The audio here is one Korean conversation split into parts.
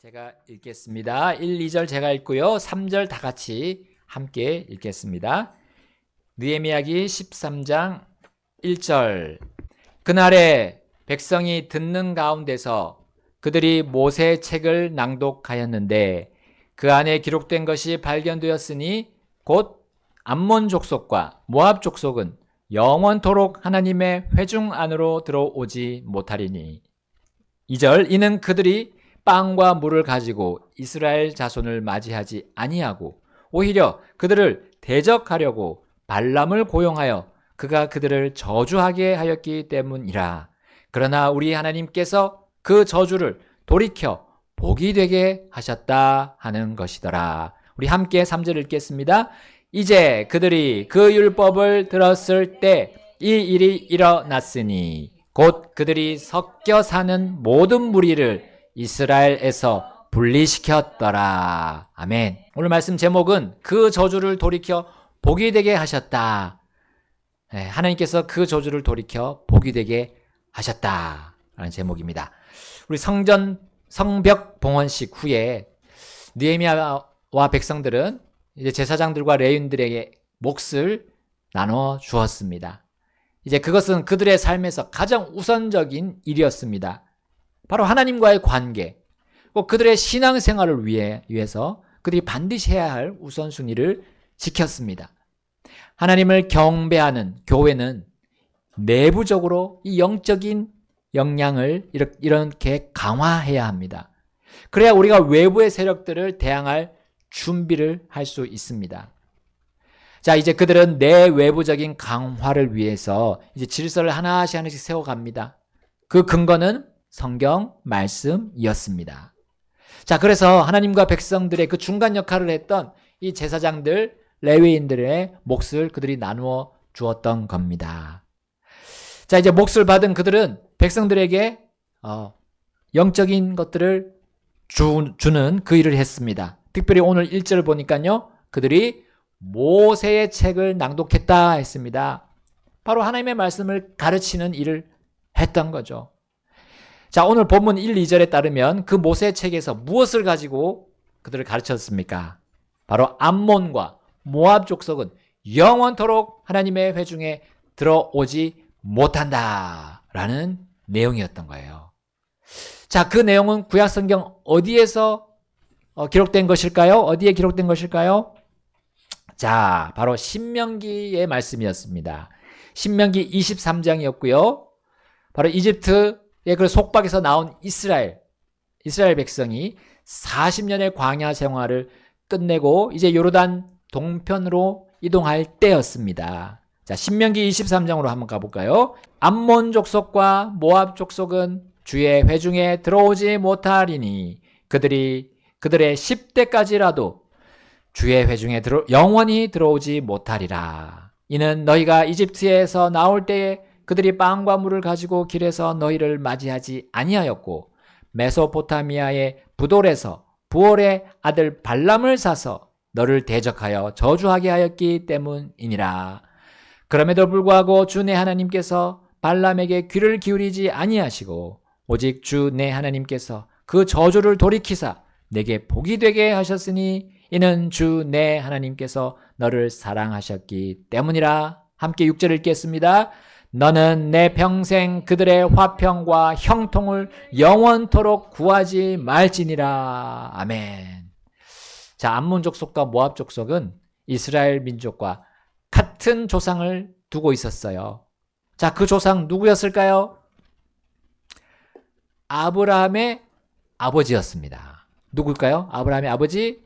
제가 읽겠습니다. 1, 2절 제가 읽고요. 3절 다 같이 함께 읽겠습니다. 느헤미야기 13장 1절. 그날에 백성이 듣는 가운데서 그들이 모세의 책을 낭독하였는데 그 안에 기록된 것이 발견되었으니 곧 암몬 족속과 모압 족속은 영원토록 하나님의 회중 안으로 들어오지 못하리니. 2절. 이는 그들이 빵과 물을 가지고 이스라엘 자손을 맞이하지 아니하고 오히려 그들을 대적하려고 발람을 고용하여 그가 그들을 저주하게 하였기 때문이라. 그러나 우리 하나님께서 그 저주를 돌이켜 복이 되게 하셨다 하는 것이더라. 우리 함께 3절 읽겠습니다. 이제 그들이 그 율법을 들었을 때 이 일이 일어났으니 곧 그들이 섞여 사는 모든 무리를 이스라엘에서 분리시켰더라. 아멘. 오늘 말씀 제목은 그 저주를 돌이켜 복이 되게 하셨다. 하나님께서 그 저주를 돌이켜 복이 되게 하셨다라는 제목입니다. 우리 성벽 봉헌식 후에 느헤미야와 백성들은 이제 제사장들과 레위인들에게 몫을 나눠 주었습니다. 이제 그것은 그들의 삶에서 가장 우선적인 일이었습니다. 바로 하나님과의 관계, 꼭 그들의 신앙생활을 위해서 그들이 반드시 해야 할 우선순위를 지켰습니다. 하나님을 경배하는 교회는 내부적으로 이 영적인 역량을 이렇게 강화해야 합니다. 그래야 우리가 외부의 세력들을 대항할 준비를 할 수 있습니다. 자, 이제 그들은 내외부적인 강화를 위해서 이제 질서를 하나씩 세워갑니다. 그 근거는 성경 말씀이었습니다. 자, 그래서 하나님과 백성들의 그 중간 역할을 했던 이 제사장들, 레위인들의 몫을 그들이 나누어 주었던 겁니다. 자, 이제 몫을 받은 그들은 백성들에게 영적인 것들을 주는 그 일을 했습니다. 특별히 오늘 1절을 보니까요, 그들이 모세의 책을 낭독했다 했습니다. 바로 하나님의 말씀을 가르치는 일을 했던 거죠. 자, 오늘 본문 1, 2절에 따르면 그 모세의 책에서 무엇을 가지고 그들을 가르쳤습니까? 바로 암몬과 모압 족속은 영원토록 하나님의 회중에 들어오지 못한다라는 내용이었던 거예요. 자, 그 내용은 구약성경 어디에서 기록된 것일까요? 어디에 기록된 것일까요? 자, 바로 신명기의 말씀이었습니다. 신명기 23장이었고요. 바로 이집트의 그 속박에서 나온 이스라엘 백성이 40년의 광야 생활을 끝내고 이제 요르단 동편으로 이동할 때였습니다. 자, 신명기 23장으로 한번 가볼까요? 암몬 족속과 모압 족속은 주의 회중에 들어오지 못하리니 그들의 10대까지라도 주의 회중에 영원히 들어오지 못하리라. 이는 너희가 이집트에서 나올 때에 그들이 빵과 물을 가지고 길에서 너희를 맞이하지 아니하였고 메소포타미아의 부돌에서 부올의 아들 발람을 사서 너를 대적하여 저주하게 하였기 때문이니라. 그럼에도 불구하고 주 내 하나님께서 발람에게 귀를 기울이지 아니하시고 오직 주 내 하나님께서 그 저주를 돌이키사 내게 복이 되게 하셨으니 이는 주 내 하나님께서 너를 사랑하셨기 때문이라. 함께 6절 읽겠습니다. 너는 내 평생 그들의 화평과 형통을 영원토록 구하지 말지니라. 아멘. 자, 암몬 족속과 모압 족속은 이스라엘 민족과 같은 조상을 두고 있었어요. 자, 그 조상 누구였을까요? 아브라함의 아버지였습니다. 누굴까요? 아브라함의 아버지?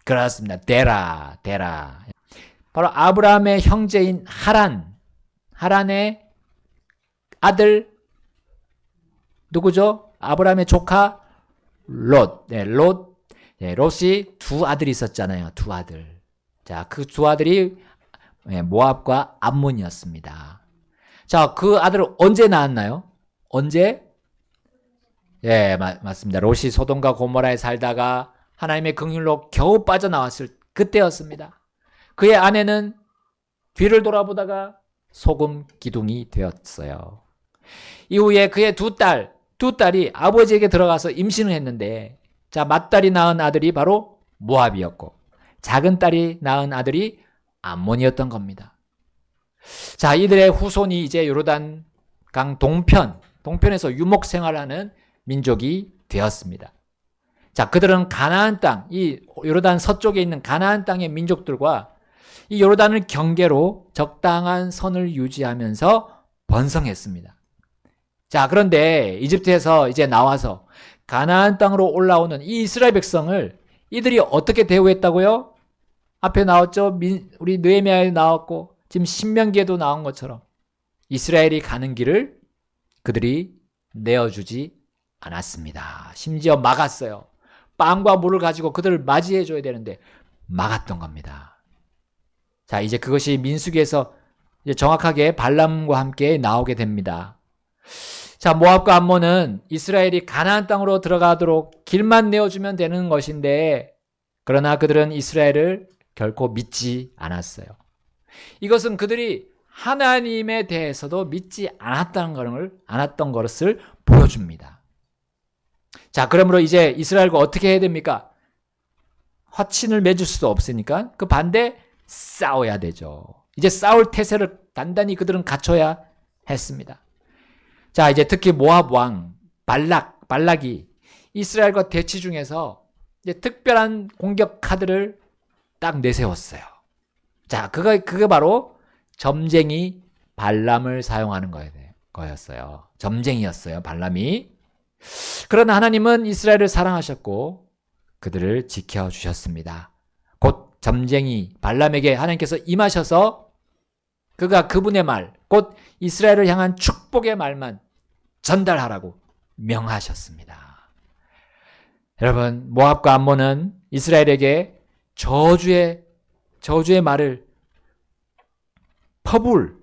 그렇습니다. 데라. 바로 아브라함의 형제인 하란의 아들 누구죠? 아브라함의 조카 롯이 두 아들이 있었잖아요. 두 아들. 자, 그 두 아들이 모압과 암몬이었습니다. 자, 그 아들은 언제 낳았나요? 언제? 예, 맞습니다. 롯이 소돔과 고모라에 살다가 하나님의 긍휼로 겨우 빠져나왔을 그때였습니다. 그의 아내는 뒤를 돌아보다가 소금 기둥이 되었어요. 이후에 그의 두 딸이 아버지에게 들어가서 임신을 했는데, 자, 맏딸이 낳은 아들이 바로 모압이었고, 작은 딸이 낳은 아들이 암몬이었던 겁니다. 자, 이들의 후손이 이제 요르단 강 동편에서 유목 생활하는 민족이 되었습니다. 자, 그들은 가나안 땅, 이 요르단 서쪽에 있는 가나안 땅의 민족들과 이 요르단을 경계로 적당한 선을 유지하면서 번성했습니다. 자, 그런데 이집트에서 이제 나와서 가나안 땅으로 올라오는 이 이스라엘 백성을 이들이 어떻게 대우했다고요? 앞에 나왔죠? 우리 느헤미야에 나왔고 지금 신명기에도 나온 것처럼 이스라엘이 가는 길을 그들이 내어주지 않았습니다. 심지어 막았어요. 빵과 물을 가지고 그들을 맞이해 줘야 되는데 막았던 겁니다. 자, 이제 그것이 민수기에서 이제 정확하게 발람과 함께 나오게 됩니다. 자, 모압과 암몬은 이스라엘이 가나안 땅으로 들어가도록 길만 내어주면 되는 것인데, 그러나 그들은 이스라엘을 결코 믿지 않았어요. 이것은 그들이 하나님에 대해서도 믿지 않았던 것을 보여줍니다. 자, 그러므로 이제 이스라엘과 어떻게 해야 됩니까? 화친을 맺을 수도 없으니까 그 반대 싸워야 되죠. 이제 싸울 태세를 단단히 그들은 갖춰야 했습니다. 자, 이제 특히 모압 왕 발락이 이스라엘과 대치 중에서 이제 특별한 공격 카드를 딱 내세웠어요. 자, 그게 바로 점쟁이 발람을 사용하는 거였어요. 점쟁이였어요, 발람이. 그러나 하나님은 이스라엘을 사랑하셨고 그들을 지켜주셨습니다. 곧 점쟁이 발람에게 하나님께서 임하셔서 그가 그분의 말, 곧 이스라엘을 향한 축복의 말만 전달하라고 명하셨습니다. 여러분, 모압과 암몬은 이스라엘에게 저주의 말을 퍼불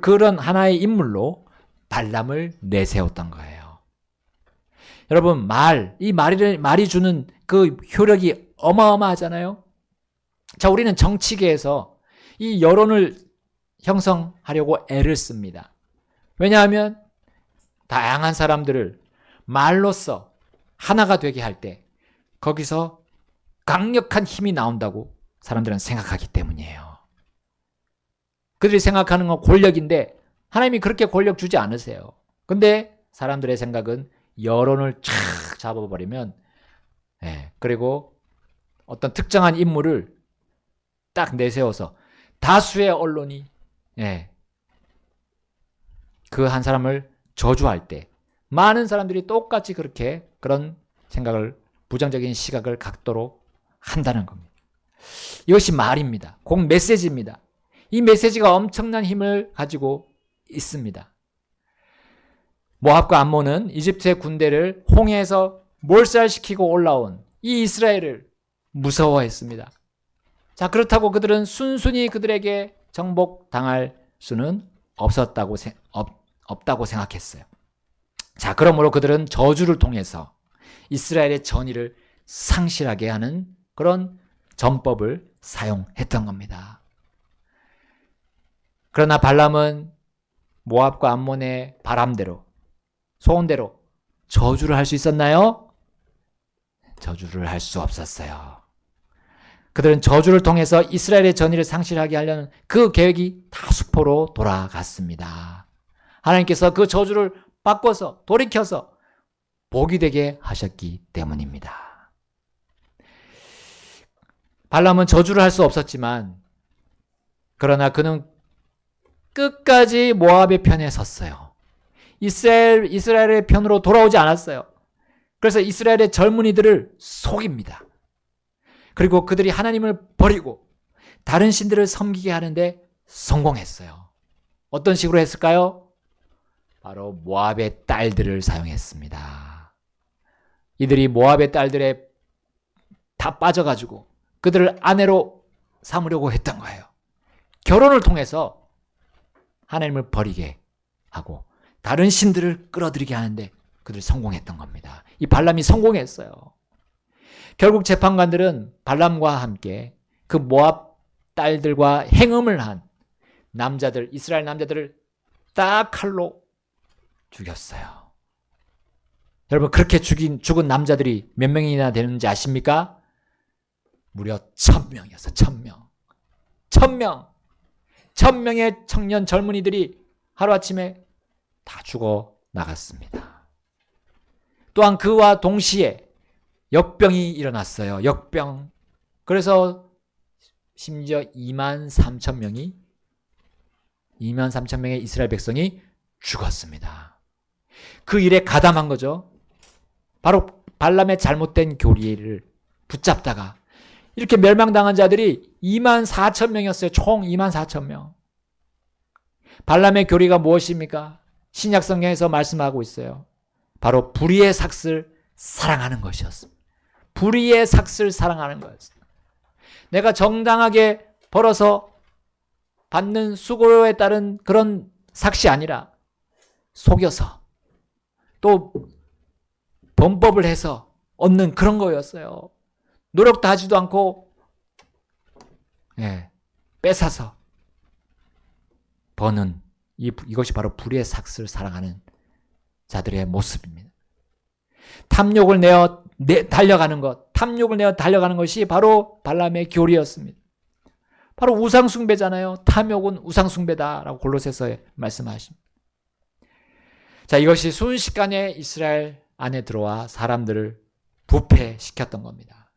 그런 하나의 인물로 발람을 내세웠던 거예요. 여러분, 이 말이 주는 그 효력이 어마어마하잖아요. 자, 우리는 정치계에서 이 여론을 형성하려고 애를 씁니다. 왜냐하면 다양한 사람들을 말로써 하나가 되게 할 때 거기서 강력한 힘이 나온다고 사람들은 생각하기 때문이에요. 그들이 생각하는 건 권력인데 하나님이 그렇게 권력 주지 않으세요. 근데 사람들의 생각은 여론을 쫙 잡아버리면, 그리고 어떤 특정한 인물을 딱 내세워서 다수의 언론이 그 한 사람을 저주할 때 많은 사람들이 똑같이 그런 생각을, 부정적인 시각을 갖도록 한다는 겁니다. 이것이 말입니다. 곧 메시지입니다. 이 메시지가 엄청난 힘을 가지고 있습니다. 모압과 암몬은 이집트의 군대를 홍해에서 몰살시키고 올라온 이 이스라엘을 무서워했습니다. 자, 그렇다고 그들은 순순히 그들에게 정복당할 수는 없다고 생각했어요. 자, 그러므로 그들은 저주를 통해서 이스라엘의 전의를 상실하게 하는 그런 전법을 사용했던 겁니다. 그러나 발람은 모압과 암몬의 바람대로, 소원대로 저주를 할 수 있었나요? 저주를 할 수 없었어요. 그들은 저주를 통해서 이스라엘의 전의를 상실하게 하려는 그 계획이 다 수포로 돌아갔습니다. 하나님께서 그 저주를 바꿔서 돌이켜서 복이 되게 하셨기 때문입니다. 발람은 저주를 할 수 없었지만, 그러나 그는 끝까지 모압의 편에 섰어요. 이스라엘의 편으로 돌아오지 않았어요. 그래서 이스라엘의 젊은이들을 속입니다. 그리고 그들이 하나님을 버리고 다른 신들을 섬기게 하는데 성공했어요. 어떤 식으로 했을까요? 바로 모압의 딸들을 사용했습니다. 이들이 모압의 딸들에 다 빠져가지고 그들을 아내로 삼으려고 했던 거예요. 결혼을 통해서 하나님을 버리게 하고 다른 신들을 끌어들이게 하는데 그들 성공했던 겁니다. 이 발람이 성공했어요. 결국 재판관들은 발람과 함께 그 모압 딸들과 행음을 한 남자들, 이스라엘 남자들을 딱 칼로 죽였어요. 여러분, 그렇게 죽은 남자들이 몇 명이나 되는지 아십니까? 무려 1000명이었어요. 1000명. 1000명. 1000명의 청년 젊은이들이 하루아침에 다 죽어 나갔습니다. 또한 그와 동시에 역병이 일어났어요. 역병. 그래서 심지어 23,000명의 이스라엘 백성이 죽었습니다. 그 일에 가담한 거죠. 바로 발람의 잘못된 교리를 붙잡다가 이렇게 멸망당한 자들이 24,000명이었어요. 총 24,000명. 발람의 교리가 무엇입니까? 신약 성경에서 말씀하고 있어요. 바로 불의의 삭슬 사랑하는 것이었습니다. 불의의 삭슬 사랑하는 것이었습니다. 내가 정당하게 벌어서 받는 수고에 따른 그런 삭시 아니라 속여서 또 범법을 해서 얻는 그런 거였어요. 노력도 하지도 않고 뺏어서 버는 이것이 바로 불의의 삭슬 사랑하는 자들의 모습입니다. 탐욕을 내어 달려가는 것이 바로 발람의 교리였습니다. 바로 우상숭배잖아요. 탐욕은 우상숭배다라고 골로새서에 말씀하십니다. 자, 이것이 순식간에 이스라엘 안에 들어와 사람들을 부패시켰던 겁니다.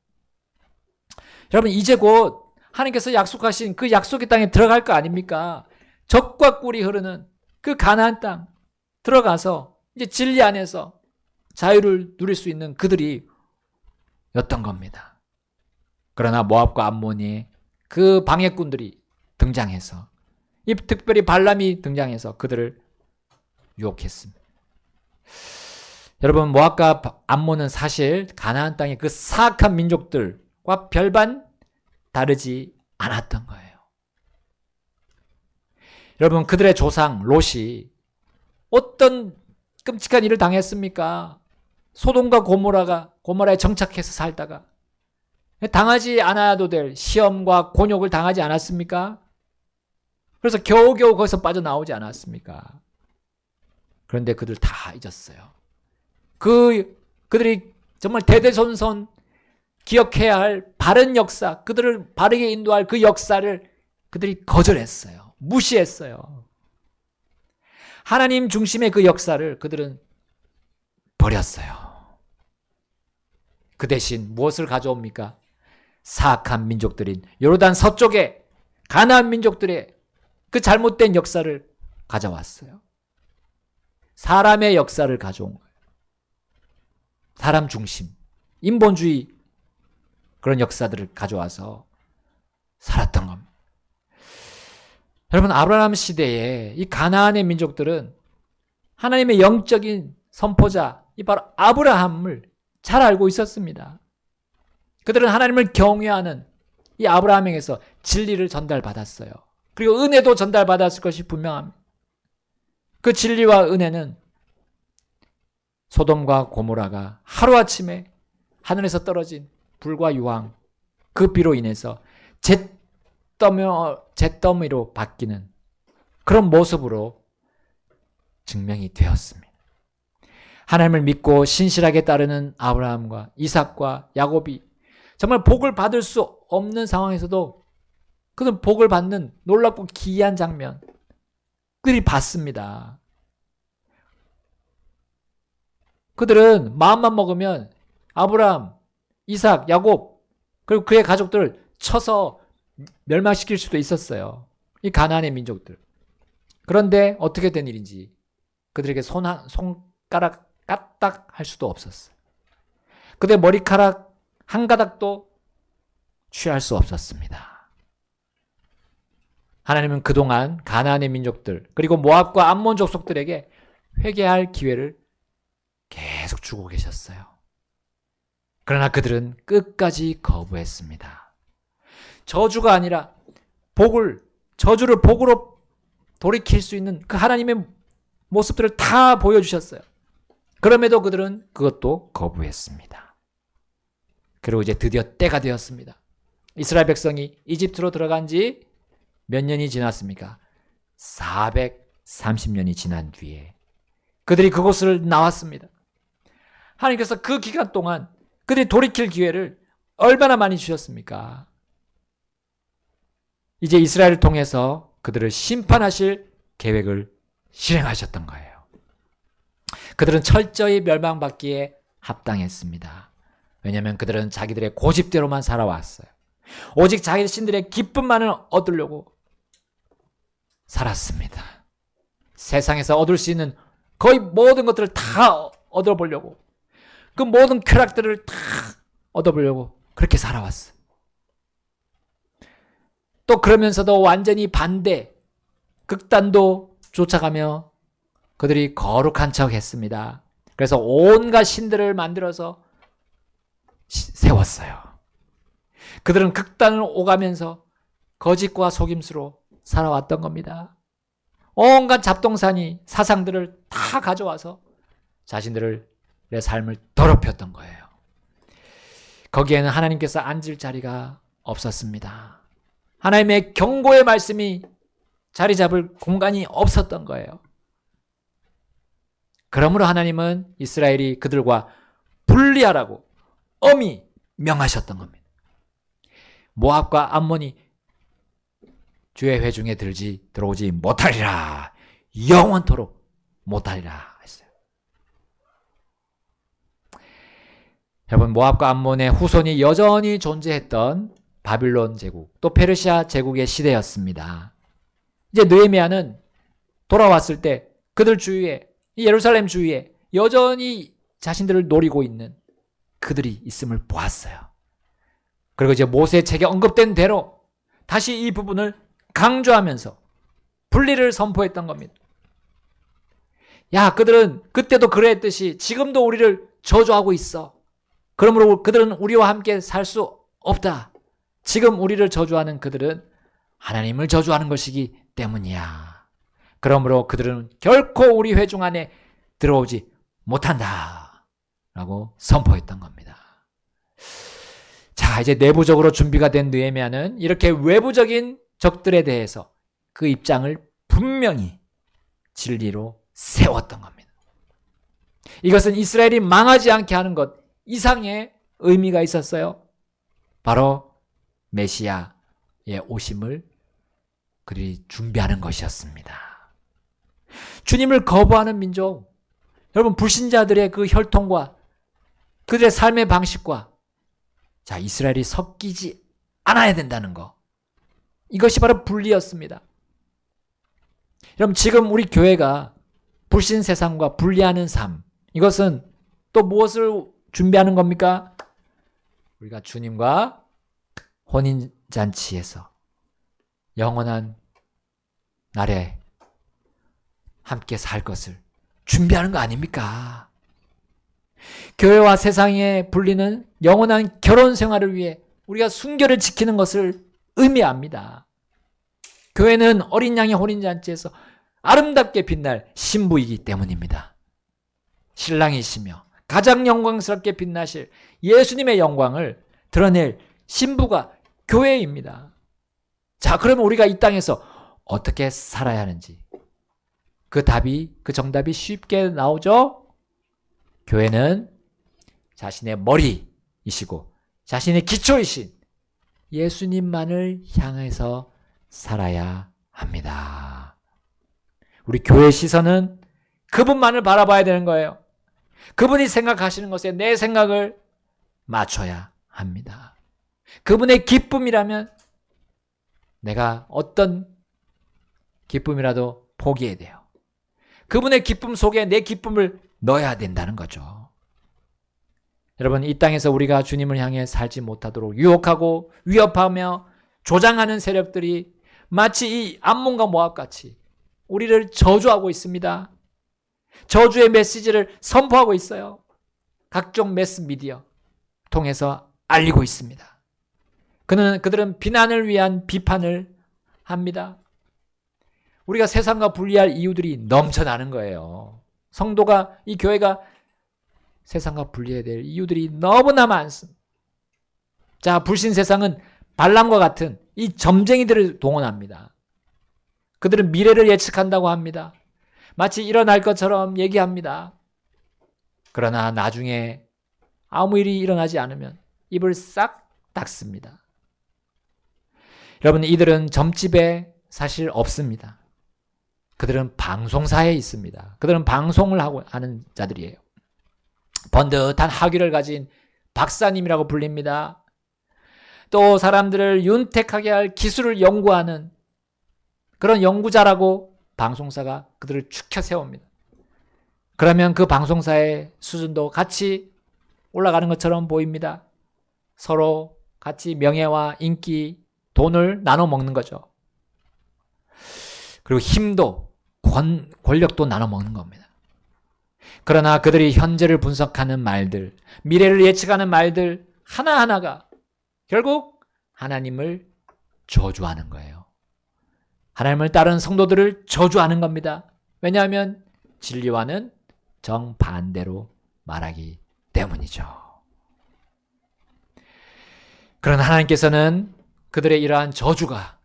여러분, 이제 곧 하나님께서 약속하신 그 약속의 땅에 들어갈 거 아닙니까? 젖과 꿀이 흐르는 그 가나안 땅 들어가서 이제 진리 안에서 자유를 누릴 수 있는 그들이 였던 겁니다. 그러나 모압과 암몬이 그 방해꾼들이 등장해서 특별히 발람이 등장해서 그들을 유혹했습니다. 여러분, 모압과 암몬은 사실 가나안 땅의 그 사악한 민족들과 별반 다르지 않았던 거예요. 여러분, 그들의 조상 롯이 어떤 끔찍한 일을 당했습니까? 소돔과 고모라에 정착해서 살다가 당하지 않아도 될 시험과 곤욕을 당하지 않았습니까? 그래서 겨우겨우 거기서 빠져나오지 않았습니까? 그런데 그들 다 잊었어요. 그들이 정말 대대손손 기억해야 할 바른 역사, 그들을 바르게 인도할 그 역사를 그들이 거절했어요. 무시했어요. 하나님 중심의 그 역사를 그들은 버렸어요. 그 대신 무엇을 가져옵니까? 사악한 민족들인 요르단 서쪽의 가나안 민족들의 그 잘못된 역사를 가져왔어요. 사람의 역사를 가져온 거예요. 사람 중심, 인본주의 그런 역사들을 가져와서 살았던 겁니다. 여러분, 아브라함 시대에 이 가나안의 민족들은 하나님의 영적인 선포자, 이 바로 아브라함을 잘 알고 있었습니다. 그들은 하나님을 경외하는 이 아브라함에게서 진리를 전달받았어요. 그리고 은혜도 전달받았을 것이 분명합니다. 그 진리와 은혜는 소돔과 고모라가 하루아침에 하늘에서 떨어진 불과 유황, 그 비로 인해서 잿더미로 바뀌는 그런 모습으로 증명이 되었습니다. 하나님을 믿고 신실하게 따르는 아브라함과 이삭과 야곱이 정말 복을 받을 수 없는 상황에서도 그들은 복을 받는 놀랍고 기이한 장면 그들이 봤습니다. 그들은 마음만 먹으면 아브라함, 이삭, 야곱 그리고 그의 가족들을 쳐서 멸망시킬 수도 있었어요. 이 가나안의 민족들. 그런데 어떻게 된 일인지 그들에게 손가락 까딱 할 수도 없었어요. 그들의 머리카락 한 가닥도 취할 수 없었습니다. 하나님은 그동안 가나안의 민족들 그리고 모압과 암몬 족속들에게 회개할 기회를 계속 주고 계셨어요. 그러나 그들은 끝까지 거부했습니다. 저주가 아니라 저주를 복으로 돌이킬 수 있는 그 하나님의 모습들을 다 보여주셨어요. 그럼에도 그들은 그것도 거부했습니다. 그리고 이제 드디어 때가 되었습니다. 이스라엘 백성이 이집트로 들어간 지 몇 년이 지났습니까? 430년이 지난 뒤에 그들이 그곳을 나왔습니다. 하나님께서 그 기간 동안 그들이 돌이킬 기회를 얼마나 많이 주셨습니까? 이제 이스라엘을 통해서 그들을 심판하실 계획을 실행하셨던 거예요. 그들은 철저히 멸망받기에 합당했습니다. 왜냐하면 그들은 자기들의 고집대로만 살아왔어요. 오직 자기 신들의 기쁨만을 얻으려고 살았습니다. 세상에서 얻을 수 있는 거의 모든 것들을 다 얻어보려고, 그 모든 쾌락들을 다 얻어보려고 그렇게 살아왔어요. 또 그러면서도 완전히 반대, 극단도 쫓아가며 그들이 거룩한 척 했습니다. 그래서 온갖 신들을 만들어서 세웠어요. 그들은 극단을 오가면서 거짓과 속임수로 살아왔던 겁니다. 온갖 잡동사니 사상들을 다 가져와서 자신들의 삶을 더럽혔던 거예요. 거기에는 하나님께서 앉을 자리가 없었습니다. 하나님의 경고의 말씀이 자리 잡을 공간이 없었던 거예요. 그러므로 하나님은 이스라엘이 그들과 분리하라고 엄히 명하셨던 겁니다. 모압과 암몬이 주의 회중에 들어오지 못하리라. 영원토록 못하리라 했어요. 여러분, 모압과 암몬의 후손이 여전히 존재했던 바빌론 제국, 또 페르시아 제국의 시대였습니다. 이제 느헤미야는 돌아왔을 때 그들 주위에, 예루살렘 주위에 여전히 자신들을 노리고 있는 그들이 있음을 보았어요. 그리고 이제 모세의 책에 언급된 대로 다시 이 부분을 강조하면서 분리를 선포했던 겁니다. 야, 그들은 그때도 그랬듯이 지금도 우리를 저주하고 있어. 그러므로 그들은 우리와 함께 살 수 없다. 지금 우리를 저주하는 그들은 하나님을 저주하는 것이기 때문이야. 그러므로 그들은 결코 우리 회중 안에 들어오지 못한다. 라고 선포했던 겁니다. 자, 이제 내부적으로 준비가 된 느헤미야는 이렇게 외부적인 적들에 대해서 그 입장을 분명히 진리로 세웠던 겁니다. 이것은 이스라엘이 망하지 않게 하는 것 이상의 의미가 있었어요. 바로 메시아의 오심을 그들이 준비하는 것이었습니다. 주님을 거부하는 민족, 여러분, 불신자들의 그 혈통과 그들의 삶의 방식과 자, 이스라엘이 섞이지 않아야 된다는 거, 이것이 바로 분리였습니다. 여러분, 지금 우리 교회가 불신 세상과 분리하는 삶, 이것은 또 무엇을 준비하는 겁니까? 우리가 주님과 혼인잔치에서 영원한 날에 함께 살 것을 준비하는 거 아닙니까? 교회와 세상의 분리는 영원한 결혼 생활을 위해 우리가 순결을 지키는 것을 의미합니다. 교회는 어린 양의 혼인잔치에서 아름답게 빛날 신부이기 때문입니다. 신랑이시며 가장 영광스럽게 빛나실 예수님의 영광을 드러낼 신부가 교회입니다. 자, 그러면 우리가 이 땅에서 어떻게 살아야 하는지 그 정답이 쉽게 나오죠? 교회는 자신의 머리이시고 자신의 기초이신 예수님만을 향해서 살아야 합니다. 우리 교회의 시선은 그분만을 바라봐야 되는 거예요. 그분이 생각하시는 것에 내 생각을 맞춰야 합니다. 그분의 기쁨이라면 내가 어떤 기쁨이라도 포기해야 돼요. 그분의 기쁨 속에 내 기쁨을 넣어야 된다는 거죠. 여러분, 이 땅에서 우리가 주님을 향해 살지 못하도록 유혹하고 위협하며 조장하는 세력들이 마치 이 암몬과 모압같이 우리를 저주하고 있습니다. 저주의 메시지를 선포하고 있어요. 각종 매스미디어 통해서 알리고 있습니다. 그들은 비난을 위한 비판을 합니다. 우리가 세상과 분리할 이유들이 넘쳐나는 거예요. 성도가, 이 교회가 세상과 분리해야 될 이유들이 너무나 많습니다. 자, 불신 세상은 발람과 같은 이 점쟁이들을 동원합니다. 그들은 미래를 예측한다고 합니다. 마치 일어날 것처럼 얘기합니다. 그러나 나중에 아무 일이 일어나지 않으면 입을 싹 닫습니다. 여러분, 이들은 점집에 사실 없습니다. 그들은 방송사에 있습니다. 그들은 방송을 하는 자들이에요. 번듯한 학위를 가진 박사님이라고 불립니다. 또 사람들을 윤택하게 할 기술을 연구하는 그런 연구자라고 방송사가 그들을 축혀 세웁니다. 그러면 그 방송사의 수준도 같이 올라가는 것처럼 보입니다. 서로 같이 명예와 인기, 돈을 나눠 먹는 거죠. 그리고 힘도 권력도 나눠 먹는 겁니다. 그러나 그들이 현재를 분석하는 말들, 미래를 예측하는 말들 하나하나가 결국 하나님을 저주하는 거예요. 하나님을 따르는 성도들을 저주하는 겁니다. 왜냐하면 진리와는 정반대로 말하기 때문이죠. 그러나 하나님께서는 그들의 이러한 저주가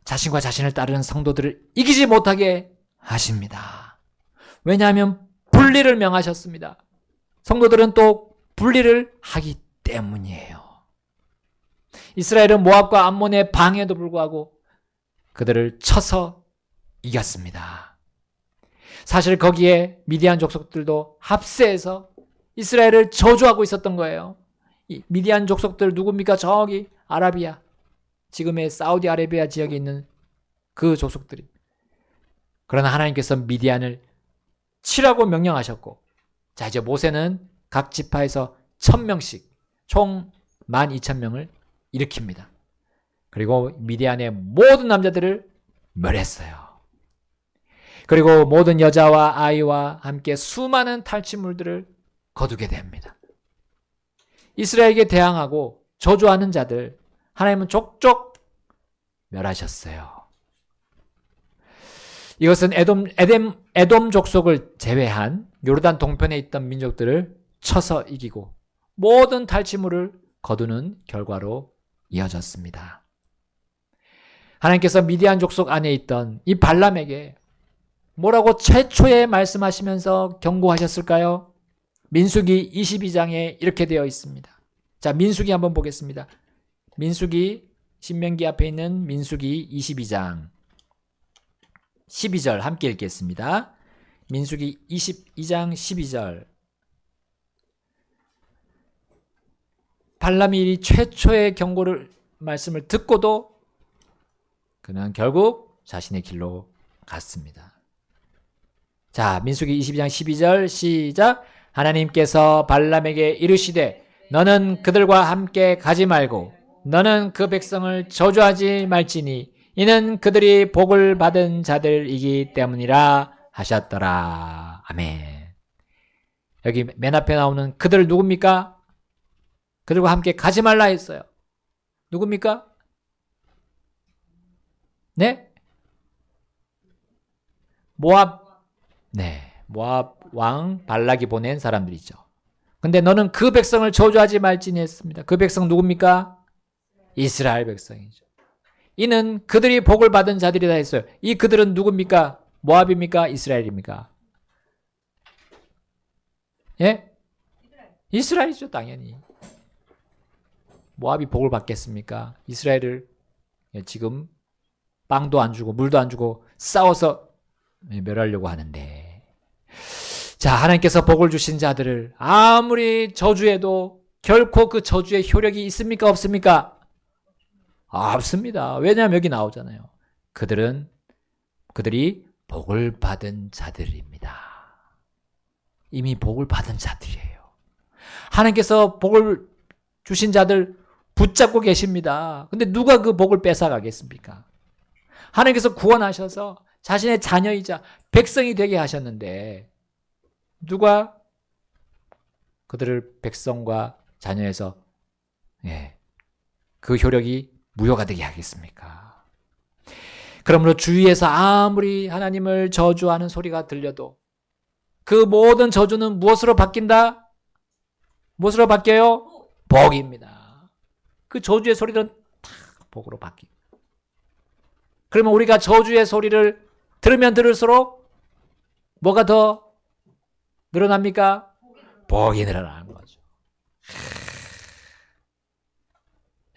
자신과 자신을 따르는 성도들을 이기지 못하게 하십니다. 왜냐하면 분리를 명하셨습니다. 성도들은 또 분리를 하기 때문이에요. 이스라엘은 모압과 암몬의 방해에도 불구하고 그들을 쳐서 이겼습니다. 사실 거기에 미디안 족속들도 합세해서 이스라엘을 저주하고 있었던 거예요. 이 미디안 족속들 누굽니까? 저기 아라비아, 지금의 사우디아라비아 지역에 있는 그 족속들이. 그러나 하나님께서 미디안을 치라고 명령하셨고, 자, 이제 모세는 각 지파에서 1000명씩 총 12,000명을 일으킵니다. 그리고 미디안의 모든 남자들을 멸했어요. 그리고 모든 여자와 아이와 함께 수많은 탈취물들을 거두게 됩니다. 이스라엘에게 대항하고 저주하는 자들 하나님은 족족 멸하셨어요. 이것은 에돔 족속을 제외한 요르단 동편에 있던 민족들을 쳐서 이기고 모든 탈취물을 거두는 결과로 이어졌습니다. 하나님께서 미디안 족속 안에 있던 이 발람에게 뭐라고 최초에 말씀하시면서 경고하셨을까요? 민수기 22장에 이렇게 되어 있습니다. 자, 민수기 한번 보겠습니다. 민수기, 신명기 앞에 있는 민수기 22장 12절 함께 읽겠습니다. 민수기 22장 12절. 발람이 이 최초의 경고를 말씀을 듣고도 그는 결국 자신의 길로 갔습니다. 자, 민수기 22장 12절 시작. 하나님께서 발람에게 이르시되 너는 그들과 함께 가지 말고 너는 그 백성을 저주하지 말지니 이는 그들이 복을 받은 자들이기 때문이라 하셨더라. 아멘. 여기 맨 앞에 나오는 그들 누굽니까? 그들과 함께 가지 말라 했어요. 누굽니까? 네? 모압. 네. 모압 왕 발락이 보낸 사람들이죠. 근데 너는 그 백성을 저주하지 말지니 했습니다. 그 백성 누굽니까? 이스라엘 백성이죠. 이는 그들이 복을 받은 자들이다 했어요. 이 그들은 누굽니까? 모압입니까? 이스라엘입니까? 예? 이스라엘이죠, 당연히. 모압이 복을 받겠습니까? 이스라엘을 지금 빵도 안 주고 물도 안 주고 싸워서 멸하려고 하는데, 자, 하나님께서 복을 주신 자들을 아무리 저주해도 결코 그 저주의 효력이 있습니까? 없습니까? 없습니다. 왜냐하면 여기 나오잖아요. 그들이 복을 받은 자들입니다. 이미 복을 받은 자들이에요. 하나님께서 복을 주신 자들 붙잡고 계십니다. 근데 누가 그 복을 뺏어가겠습니까? 하나님께서 구원하셔서 자신의 자녀이자 백성이 되게 하셨는데 누가 그들을 백성과 자녀에서 그 효력이 무효가 되게 하겠습니까? 그러므로 주위에서 아무리 하나님을 저주하는 소리가 들려도 그 모든 저주는 무엇으로 바뀐다? 무엇으로 바뀌어요? 복입니다. 그 저주의 소리는 다 복으로 바뀝니다. 그러면 우리가 저주의 소리를 들으면 들을수록 뭐가 더 늘어납니까? 복이 늘어나는 거죠.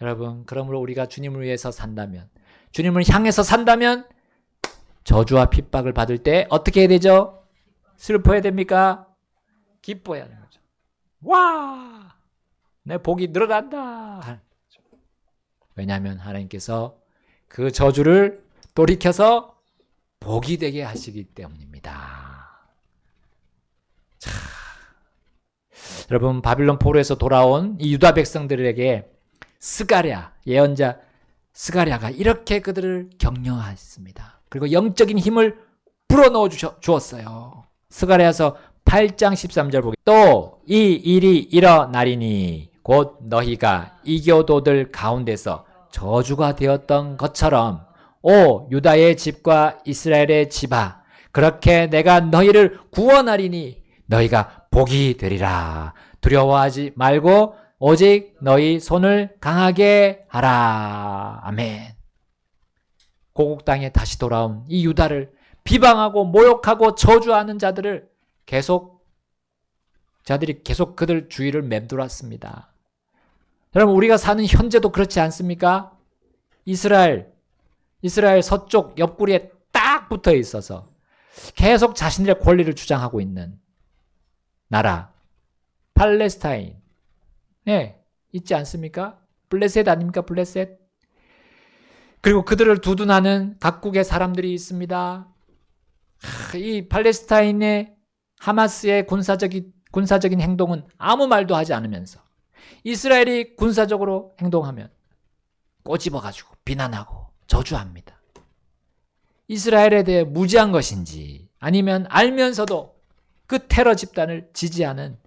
여러분, 그러므로 우리가 주님을 위해서 산다면, 주님을 향해서 산다면 저주와 핍박을 받을 때 어떻게 해야 되죠? 슬퍼해야 됩니까? 기뻐해야 하는 거죠. 와! 내 복이 늘어난다. 왜냐하면 하나님께서 그 저주를 돌이켜서 복이 되게 하시기 때문입니다. 자, 여러분, 바빌론 포로에서 돌아온 이 유다 백성들에게 스가랴, 예언자 스가랴가 이렇게 그들을 격려했습니다. 그리고 영적인 힘을 불어넣어 주었어요. 스가랴서 8장 13절 보기. 또 이 일이 일어나리니 곧 너희가 이교도들 가운데서 저주가 되었던 것처럼 오 유다의 집과 이스라엘의 집아 그렇게 내가 너희를 구원하리니 너희가 복이 되리라. 두려워하지 말고 오직 너희 손을 강하게 하라. 아멘. 고국 땅에 다시 돌아온 이 유다를 비방하고 모욕하고 저주하는 자들이 계속 그들 주위를 맴돌았습니다. 여러분, 우리가 사는 현재도 그렇지 않습니까? 이스라엘 서쪽 옆구리에 딱 붙어 있어서 계속 자신들의 권리를 주장하고 있는 나라 팔레스타인, 있지 않습니까? 블레셋 아닙니까? 블레셋. 그리고 그들을 두둔하는 각국의 사람들이 있습니다. 이 팔레스타인의 하마스의 군사적인 행동은 아무 말도 하지 않으면서 이스라엘이 군사적으로 행동하면 꼬집어가지고 비난하고 저주합니다. 이스라엘에 대해 무지한 것인지 아니면 알면서도 그 테러 집단을 지지하는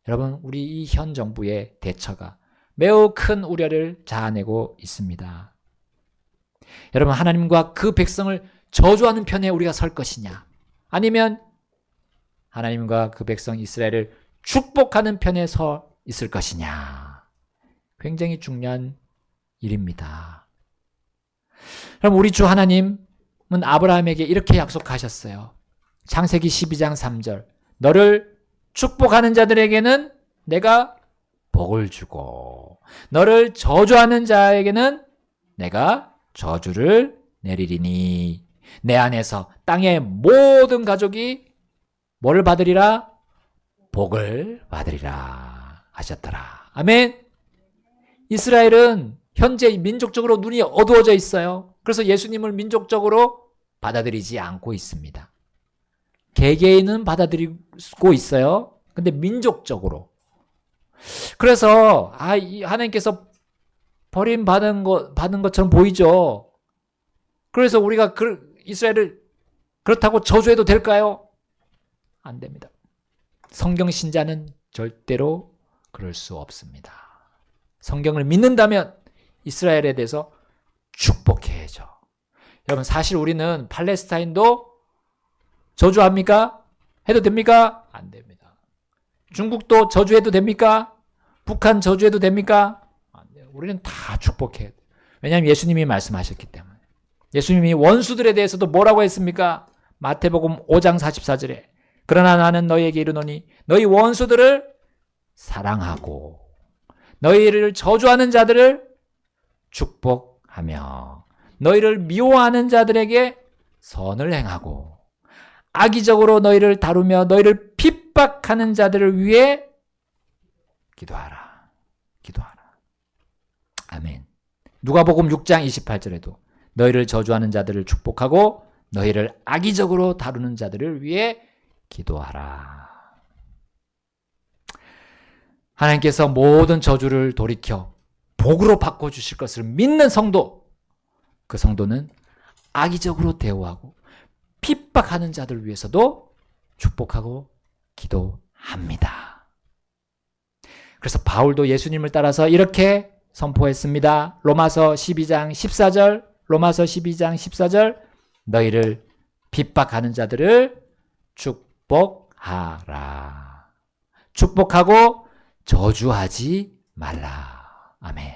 여러분, 우리 이 현 정부의 대처가 매우 큰 우려를 자아내고 있습니다. 여러분, 하나님과 그 백성을 저주하는 편에 우리가 설 것이냐 아니면 하나님과 그 백성 이스라엘을 축복하는 편에 서 있을 것이냐, 굉장히 중요한 일입니다. 그럼 우리 주 하나님은 아브라함에게 이렇게 약속하셨어요. 창세기 12장 3절 너를 축복하는 자들에게는 내가 복을 주고 너를 저주하는 자에게는 내가 저주를 내리리니 내 안에서 땅의 모든 가족이 뭐를 받으리라? 복을 받으리라 하셨더라. 아멘. 이스라엘은 현재 민족적으로 눈이 어두워져 있어요. 그래서 예수님을 민족적으로 받아들이지 않고 있습니다. 개개인은 받아들이고 있어요. 근데 민족적으로. 그래서 하나님께서 버림받은 것처럼 보이죠. 그래서 우리가 이스라엘을 그렇다고 저주해도 될까요? 안 됩니다. 성경 신자는 절대로 그럴 수 없습니다. 성경을 믿는다면 이스라엘에 대해서 축복해야죠. 여러분, 사실 우리는 팔레스타인도 저주합니까? 해도 됩니까? 안 됩니다. 중국도 저주해도 됩니까? 북한 저주해도 됩니까? 안 돼요. 우리는 다 축복해야 돼요. 왜냐하면 예수님이 말씀하셨기 때문에. 예수님이 원수들에 대해서도 뭐라고 했습니까? 마태복음 5장 44절에 그러나 나는 너희에게 이르노니 너희 원수들을 사랑하고 너희를 저주하는 자들을 축복하며 너희를 미워하는 자들에게 선을 행하고 악의적으로 너희를 다루며 너희를 핍박하는 자들을 위해 기도하라. 아멘. 누가복음 6장 28절에도 너희를 저주하는 자들을 축복하고 너희를 악의적으로 다루는 자들을 위해 기도하라. 하나님께서 모든 저주를 돌이켜 복으로 바꿔주실 것을 믿는 성도, 그 성도는 악의적으로 대우하고 핍박하는 자들 위해서도 축복하고 기도합니다. 그래서 바울도 예수님을 따라서 이렇게 선포했습니다. 로마서 12장 14절 너희를 핍박하는 자들을 축복하라. 축복하고 저주하지 말라. 아멘.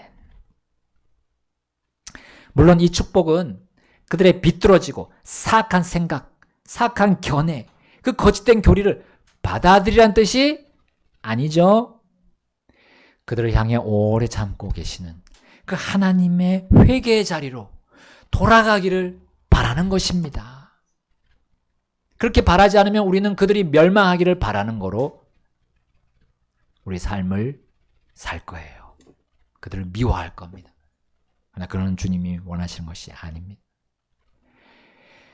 물론 이 축복은 그들의 비뚤어지고 사악한 생각, 사악한 견해, 그 거짓된 교리를 받아들이란 뜻이 아니죠. 그들을 향해 오래 참고 계시는 그 하나님의 회개의 자리로 돌아가기를 바라는 것입니다. 그렇게 바라지 않으면 우리는 그들이 멸망하기를 바라는 거로 우리 삶을 살 거예요. 그들을 미워할 겁니다. 그러나 그런 주님이 원하시는 것이 아닙니다.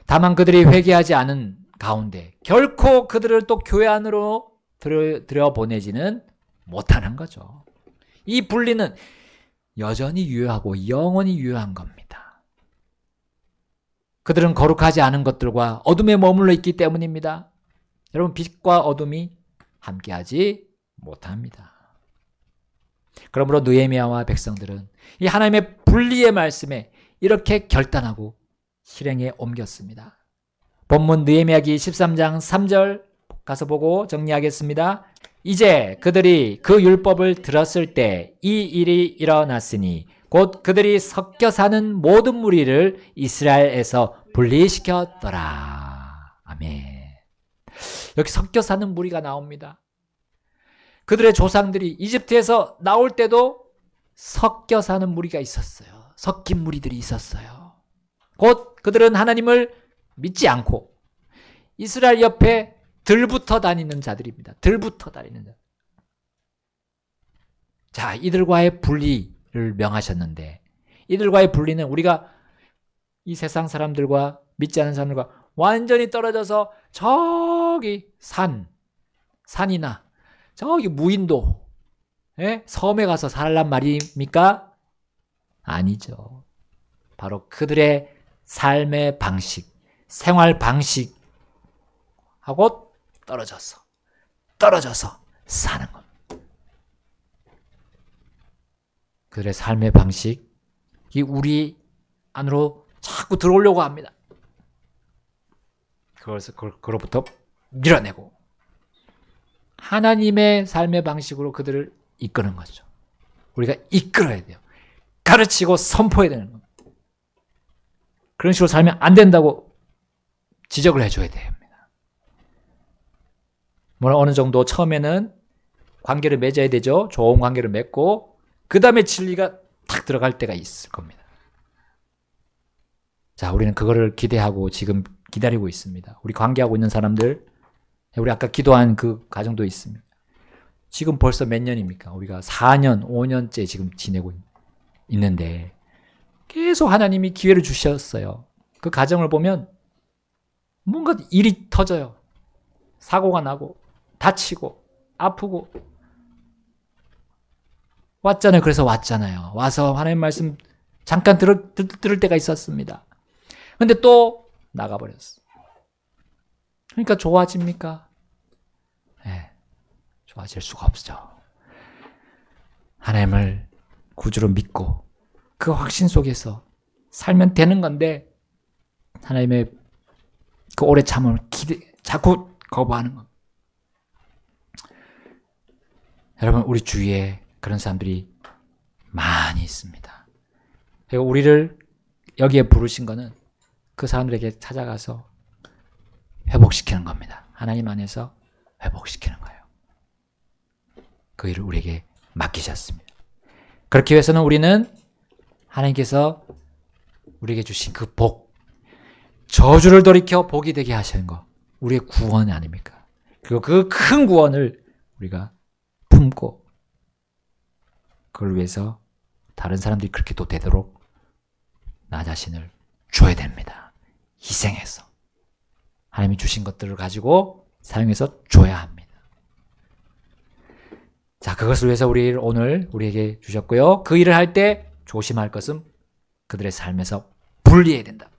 다만 그들이 회개하지 않은 가운데 결코 그들을 또 교회 안으로 들여보내지는 못하는 거죠. 이 분리는 여전히 유효하고 영원히 유효한 겁니다. 그들은 거룩하지 않은 것들과 어둠에 머물러 있기 때문입니다. 여러분, 빛과 어둠이 함께하지 못합니다. 그러므로 느헤미야와 백성들은 이 하나님의 분리의 말씀에 이렇게 결단하고 실행에 옮겼습니다. 본문 느헤미야기 13장 3절 가서 보고 정리하겠습니다. 이제 그들이 그 율법을 들었을 때 이 일이 일어났으니 곧 그들이 섞여 사는 모든 무리를 이스라엘에서 분리시켰더라. 아멘. 여기 섞여 사는 무리가 나옵니다. 그들의 조상들이 이집트에서 나올 때도 섞여 사는 무리가 있었어요. 섞인 무리들이 있었어요. 곧 그들은 하나님을 믿지 않고 이스라엘 옆에 들붙어 다니는 자들입니다. 들붙어 다니는 자. 자, 이들과의 분리를 명하셨는데 이들과의 분리는 우리가 이 세상 사람들과 믿지 않는 사람들과 완전히 떨어져서 저기 산이나 저기 무인도 섬에 가서 살란 말입니까? 아니죠. 바로 그들의 삶의 방식, 생활 방식하고 떨어져서 사는 것. 그들의 삶의 방식이 우리 안으로 자꾸 들어오려고 합니다. 그로부터 밀어내고 하나님의 삶의 방식으로 그들을 이끄는 거죠. 우리가 이끌어야 돼요. 가르치고 선포해야 되는 겁니다. 그런 식으로 살면 안 된다고 지적을 해줘야 됩니다. 물론 어느 정도 처음에는 관계를 맺어야 되죠. 좋은 관계를 맺고 그 다음에 진리가 탁 들어갈 때가 있을 겁니다. 자, 우리는 그거를 기대하고 지금 기다리고 있습니다. 우리 관계하고 있는 사람들, 우리 아까 기도한 그 가정도 있습니다. 지금 벌써 몇 년입니까? 우리가 4년, 5년째 지금 지내고 있는데 계속 하나님이 기회를 주셨어요. 그 가정을 보면 뭔가 일이 터져요. 사고가 나고 다치고 아프고 왔잖아요. 그래서 왔잖아요. 와서 하나님 말씀 잠깐 들을 때가 있었습니다. 근데 또 나가버렸어. 그러니까 좋아집니까? 네, 좋아질 수가 없죠. 하나님을 구주로 믿고 그 확신 속에서 살면 되는 건데 하나님의 그 오래 참음을 자꾸 거부하는 것. 여러분, 우리 주위에 그런 사람들이 많이 있습니다. 그리고 우리를 여기에 부르신 거는 그 사람들에게 찾아가서 회복시키는 겁니다. 하나님 안에서 회복시키는 거예요. 그 일을 우리에게 맡기셨습니다. 그렇기 위해서는 우리는 하나님께서 우리에게 주신 그 복, 저주를 돌이켜 복이 되게 하시는 거, 우리의 구원 아닙니까? 그리고 그 큰 구원을 우리가 품고 그걸 위해서 다른 사람들이 그렇게 또 되도록 나 자신을 줘야 됩니다. 희생해서. 하나님이 주신 것들을 가지고 사용해서 줘야 합니다. 자, 그것을 위해서 오늘 우리에게 주셨고요. 그 일을 할 때 조심할 것은 그들의 삶에서 분리해야 된다.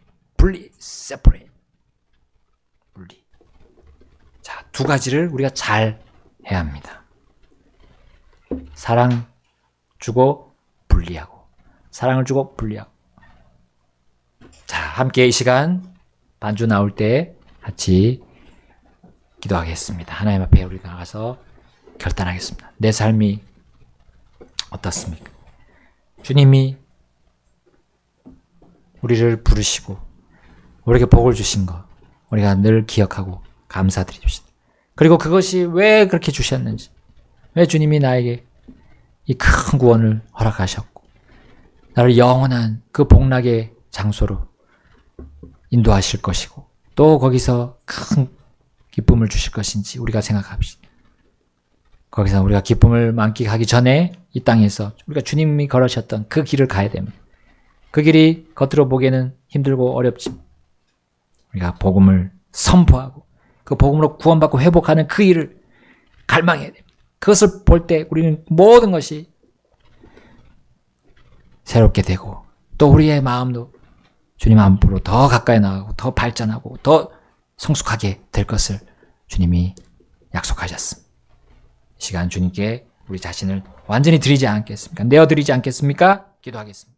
separate. 분리. 자, 두 가지를 우리가 잘 해야 합니다. 사랑 주고 분리하고, 사랑을 주고 분리하고. 자, 함께 이 시간 반주 나올 때 같이 기도하겠습니다. 하나님 앞에 우리가 나가서 결단하겠습니다. 내 삶이 어떻습니까? 주님이 우리를 부르시고 우리에게 복을 주신 것 우리가 늘 기억하고 감사드립시다. 그리고 그것이 왜 그렇게 주셨는지, 왜 주님이 나에게 이 큰 구원을 허락하셨고 나를 영원한 그 복락의 장소로 인도하실 것이고 또 거기서 큰 기쁨을 주실 것인지 우리가 생각합시다. 거기서 우리가 기쁨을 만끽하기 전에 이 땅에서 우리가 주님이 걸으셨던 그 길을 가야 됩니다. 그 길이 겉으로 보기에는 힘들고 어렵지만 우리가 복음을 선포하고 그 복음으로 구원받고 회복하는 그 일을 갈망해야 됩니다. 그것을 볼 때 우리는 모든 것이 새롭게 되고 또 우리의 마음도 주님 앞으로 더 가까이 나가고 더 발전하고 더 성숙하게 될 것을 주님이 약속하셨습니다. 이 시간 주님께 우리 자신을 완전히 드리지 않겠습니까? 내어드리지 않겠습니까? 기도하겠습니다.